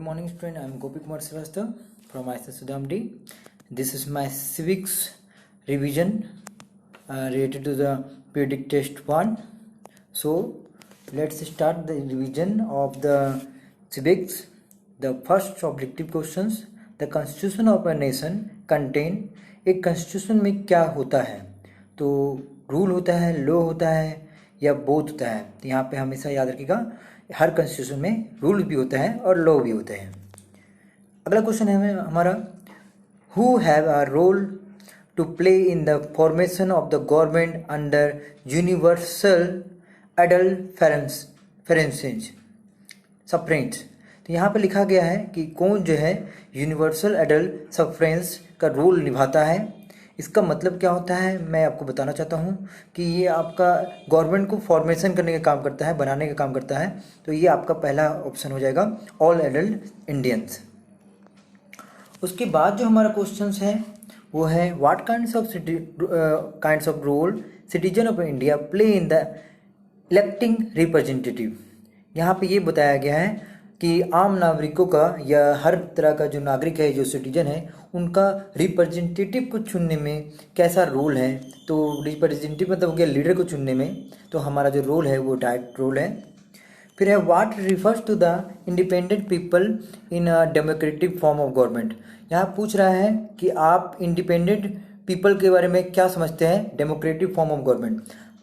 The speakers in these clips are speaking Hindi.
Good morning, student. I am Gopi Kumar Srivastava from ISS Sudhamdi. This is my civics revision related to the periodic test 1. So, let's start the revision of the civics. The first objective questions. The constitution of a nation contain. एक constitution में क्या होता है? तो रूल होता है, लॉ होता है या बोथ होता है. तो यहाँ पे हमेशा याद रखिएगा, हर कॉन्स्टिट्यूशन में रूल भी होता है और लॉ भी होते हैं. अगला क्वेश्चन है हमारा, who have a role to play in the formation of the government under universal adult suffrage. तो यहाँ पे लिखा गया है कि कौन जो है यूनिवर्सल एडल्ट सफ्रेंज का रोल निभाता है. इसका मतलब क्या होता है मैं आपको बताना चाहता हूँ कि ये आपका गवर्नमेंट को फॉर्मेशन करने का काम करता है, बनाने का काम करता है. तो ये आपका पहला ऑप्शन हो जाएगा, ऑल एडल्ट इंडियंस. उसके बाद जो हमारा क्वेश्चन है वो है, what kinds of role citizen of India play in the electing representative. यहाँ पे ये बताया गया है कि आम नागरिकों का या हर तरह का जो नागरिक है, जो सिटीजन है, उनका रिप्रेजेंटेटिव को चुनने में कैसा रोल है. तो रिप्रेजेंटेटिव मतलब हो गया लीडर को चुनने में. तो हमारा जो रोल है वो डायरेक्ट रोल है. फिर है, what refers to the independent people in a democratic form of government. यहाँ पूछ रहा है कि आप इंडिपेंडेंट पीपल के बारे में क्या समझते हैं डेमोक्रेटिक फॉर्म ऑफ गवर्नमेंट.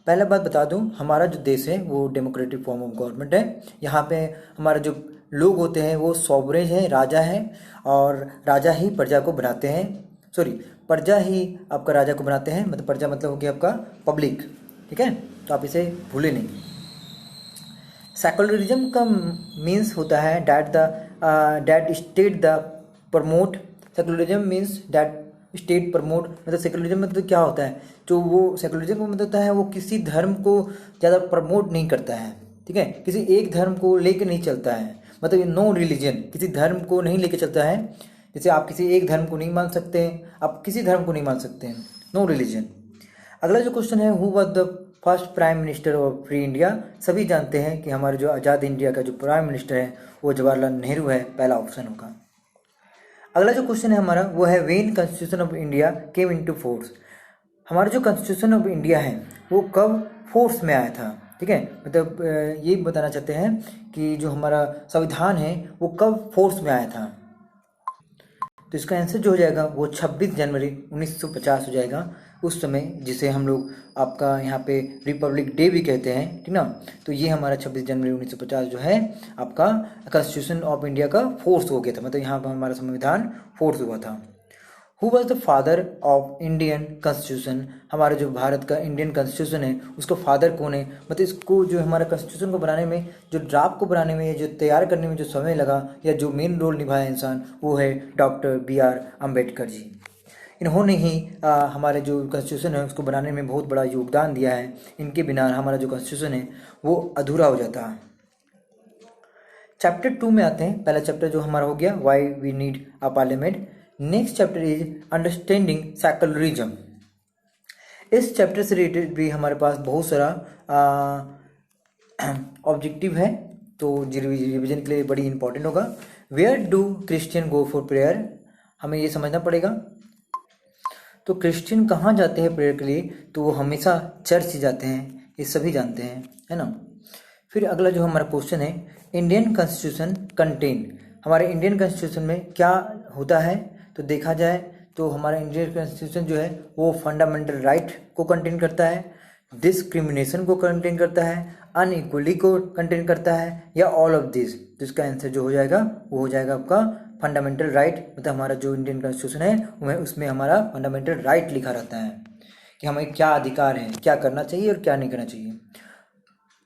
पहला बात बता दूं, हमारा जो देश है वो डेमोक्रेटिक फॉर्म ऑफ गवर्नमेंट है. यहाँ पे हमारा जो लोग होते हैं वो सॉवरेन हैं, राजा हैं, और राजा ही प्रजा को बनाते हैं. प्रजा ही आपका राजा को बनाते हैं. मतलब प्रजा मतलब हो गया आपका पब्लिक. ठीक है, तो आप इसे भूले नहीं. सेकुलरिज्म का मीन्स होता है that state the promote. Secularism means that state promote. मतलब सेकुलरिज्म मतलब क्या होता है, जो वो सेकुलरिज्म का मतलब होता है वो किसी धर्म को ज़्यादा प्रमोट नहीं करता है. ठीक है, किसी एक धर्म को लेके नहीं चलता है. मतलब नो रिलीजन, किसी धर्म को नहीं लेके चलता है. जैसे आप किसी एक धर्म को नहीं मान सकते, आप किसी धर्म को नहीं मान सकते हैं. No religion. अगला जो क्वेश्चन है, who was the first prime minister of free India. सभी जानते हैं कि हमारे जो आज़ाद इंडिया का जो प्राइम मिनिस्टर है वो जवाहरलाल नेहरू है. पहला ऑप्शन होगा. अगला जो क्वेश्चन है हमारा वो है, when constitution of India came into force. हमारा जो कॉन्स्टिट्यूशन ऑफ इंडिया है वो कब फोर्स में आया था. ठीक है, मतलब ये बताना चाहते हैं कि जो हमारा संविधान है वो कब फोर्स में आया था. तो इसका आंसर जो हो जाएगा वो 26 जनवरी 1950 हो जाएगा. उस समय जिसे हम लोग आपका यहाँ पे रिपब्लिक डे भी कहते हैं. ठीक ना, तो ये हमारा 26 जनवरी 1950 जो है आपका कॉन्स्टिट्यूशन ऑफ इंडिया का फोर्स हो गया था. मतलब यहाँ पर हमारा संविधान फोर्स हुआ था. Who was the father of Indian constitution. हमारा जो भारत का इंडियन कॉन्स्टिट्यूशन है उसका फादर कौन है. मतलब इसको जो हमारा कॉन्स्टिट्यूशन को बनाने में, जो ड्राफ्ट को बनाने में, जो तैयार करने में जो समय लगा या जो मेन रोल निभाया इंसान, वो है डॉक्टर B.R. अम्बेडकर जी. इन्होंने ही हमारे जो कॉन्स्टिट्यूशन है उसको बनाने में बहुत बड़ा योगदान दिया है. इनके बिना हमारा जो कॉन्स्टिट्यूशन है वो अधूरा हो जाता है. चैप्टर 2 में आते हैं. पहला चैप्टर जो हमारा हो गया, why we need a parliament. Next chapter is understanding secularism. इस चैप्टर से रिलेटेड भी हमारे पास बहुत सारा ऑब्जेक्टिव है, तो रिवीजन के लिए बड़ी इंपॉर्टेंट होगा. Where do Christian go for prayer. हमें ये समझना पड़ेगा. तो क्रिश्चियन कहाँ जाते हैं प्रेयर के लिए, तो वो हमेशा चर्च जाते हैं. ये सभी जानते हैं, है ना. फिर अगला जो हमारा क्वेश्चन है, इंडियन कॉन्स्टिट्यूशन कंटेन. हमारे इंडियन कॉन्स्टिट्यूशन में क्या होता है. तो देखा जाए तो हमारा इंडियन कॉन्स्टिट्यूशन जो है वो फंडामेंटल राइट को कंटेन करता है, डिस्क्रिमिनेशन को कंटेन करता है, अनइक्वली को कंटेन करता है, या ऑल ऑफ दिस. तो इसका आंसर जो हो जाएगा वो हो जाएगा आपका फंडामेंटल राइट. मतलब हमारा जो इंडियन कॉन्स्टिट्यूशन है उसमें हमारा फंडामेंटल राइट लिखा रहता है कि हमें क्या अधिकार है, क्या करना चाहिए और क्या नहीं करना चाहिए.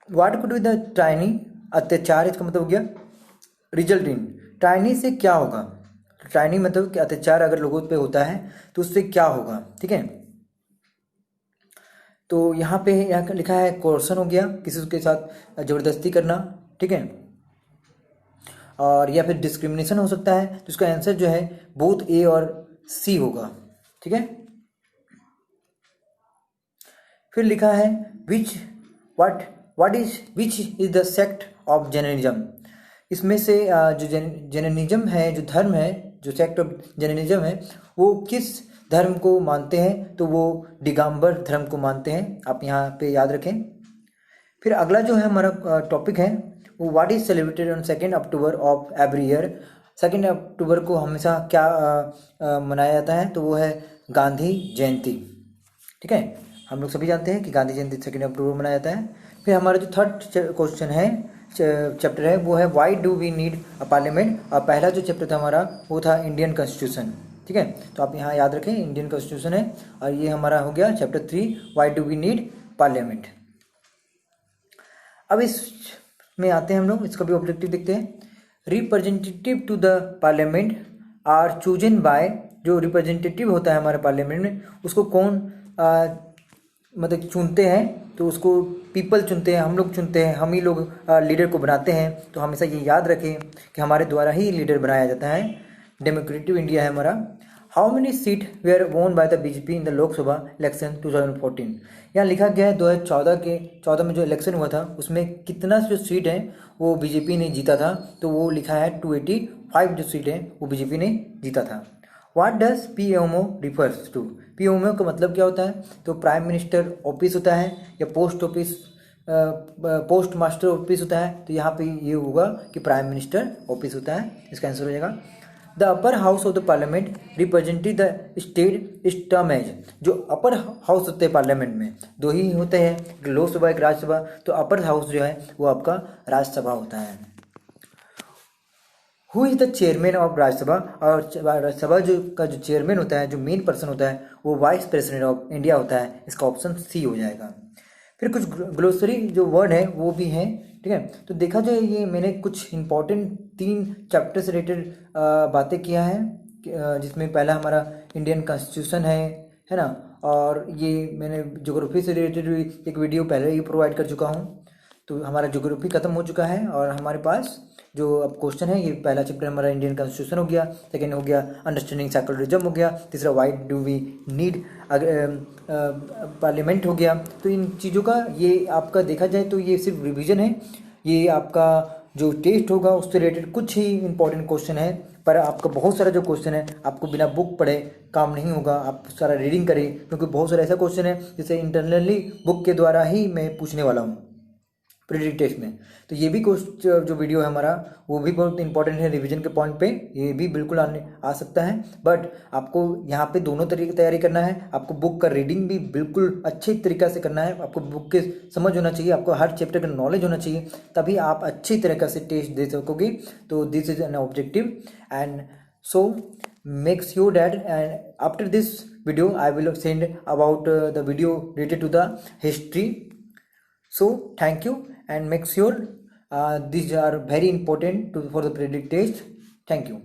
What could be the tiny अत्याचार. इसका मतलब हो गया रिजल्ट इन. टाइनी से क्या होगा. टाइनी मतलब कि अत्याचार अगर लोगों पे होता है तो उससे क्या होगा. ठीक है, तो यहाँ पे लिखा है कोर्सन हो गया, किसी के साथ जबरदस्ती करना. ठीक है, और या फिर डिस्क्रिमिनेशन हो सकता है. तो इसका आंसर जो है बोथ A और C होगा. ठीक है, फिर लिखा है which is the sect of journalism. इसमें से जो जैनिज्म है, जो धर्म है, जो सेक्ट ऑफ जैनिज्म है, वो किस धर्म को मानते हैं? तो वो दिगंबर धर्म को मानते हैं, आप यहाँ पे याद रखें। फिर अगला जो है हमारा टॉपिक है वो what is celebrated on 2 October of every year. 2 अक्टूबर को हमेशा क्या मनाया जाता है? तो वो है गांधी जयंती। ठीक है, हम लोग सभी जानते हैं कि गांधी जयंती 2 अक्टूबर मनाया जाता है। फिर हमारा जो थर्ड क्वेश्चन है, चैप्टर है, वो है why do we need a parliament. और पहला जो चैप्टर था हमारा वो था इंडियन कॉन्स्टिट्यूशन। ठीक है, तो आप यहाँ याद रखें इंडियन कॉन्स्टिट्यूशन है। और ये हमारा हो गया chapter 3 why do we need parliament. अब इस में आते हैं हम लोग, इसका भी ऑब्जेक्टिव देखते हैं। Representative to the parliament are chosen by, जो रिप्रेजेंटेटिव होता है हमारे पार्लियामेंट में उसको कौन मतलब चुनते हैं? तो उसको पीपल चुनते हैं, हम लोग चुनते हैं, हम ही लोग लीडर को बनाते हैं। तो हमेशा ये याद रखें कि हमारे द्वारा ही लीडर बनाया जाता है। डेमोक्रेटिक इंडिया है हमारा। हाउ मेनी सीट वेयर वोन by the BJP in the Lok Sabha election 2014। यहाँ लिखा गया है 2014 में जो इलेक्शन हुआ था उसमें कितना जो सीट है वो बीजेपी ने जीता था। तो वो लिखा है 285 जो सीट है वो बीजेपी ने जीता था। What does PMO refers to? PMO का मतलब क्या होता है? तो प्राइम मिनिस्टर ऑफिस होता है या post office, post master office होता है। तो यहाँ पे ये होगा कि प्राइम मिनिस्टर ऑफिस होता है, इसका आंसर हो जाएगा। The upper house of the parliament representing the state is term as, जो अपर हाउस होते हैं पार्लियामेंट में दो ही होते हैं, एक लोकसभा एक राज्यसभा। तो अपर हाउस जो है वो आपका राज्यसभा होता है। Who is the chairman of Rajya Sabha? और राज्यसभा जो चेयरमैन होता है, जो मेन पर्सन होता है, वो वाइस प्रेसिडेंट ऑफ इंडिया होता है। इसका ऑप्शन सी हो जाएगा। फिर कुछ ग्लोसरी जो वर्ड है वो भी हैं। ठीक है, तो देखा जाए ये मैंने कुछ इंपॉर्टेंट 3 चैप्टर से रिलेटेड बातें किया है, जिसमें पहला हमारा इंडियन कॉन्स्टिट्यूशन है ना। और ये मैंने ज्योग्राफी से रिलेटेड भी एक वीडियो पहले ही प्रोवाइड कर चुका हूँ। तो हमारा ज्योग्राफी खत्म हो चुका है और हमारे पास जो अब क्वेश्चन है, ये पहला चैप्टर हमारा इंडियन कॉन्स्टिट्यूशन हो गया, सेकेंड हो गया अंडरस्टैंडिंग सेक्युलरिज्म हो गया, तीसरा why do we need parliament हो गया। तो इन चीज़ों का ये आपका देखा जाए तो ये सिर्फ रिवीजन है। ये आपका जो टेस्ट होगा उससे रिलेटेड कुछ ही इंपॉर्टेंट क्वेश्चन है, पर आपका बहुत सारा जो क्वेश्चन है आपको बिना बुक पढ़े काम नहीं होगा। आप सारा रीडिंग करें, क्योंकि बहुत सारा ऐसा क्वेश्चन है जिसे इंटरनली बुक के द्वारा ही मैं पूछने वाला हूँ प्रीडिक्ट टेस्ट में। तो ये भी जो वीडियो है हमारा वो भी बहुत इंपॉर्टेंट है रिवीजन के पॉइंट पे, ये भी बिल्कुल आ सकता है। बट आपको यहाँ पे दोनों तरीके तैयारी करना है। आपको बुक का रीडिंग भी बिल्कुल अच्छे तरीक़ा से करना है, आपको बुक के समझ होना चाहिए, आपको हर चैप्टर का नॉलेज होना चाहिए, तभी आप अच्छी तरीक़ा से टेस्ट दे सकोगे। तो this is an objective and so make sure that and after this video I will send about the video related to the history. So thank you and make sure these are very important for the predict test. Thank you.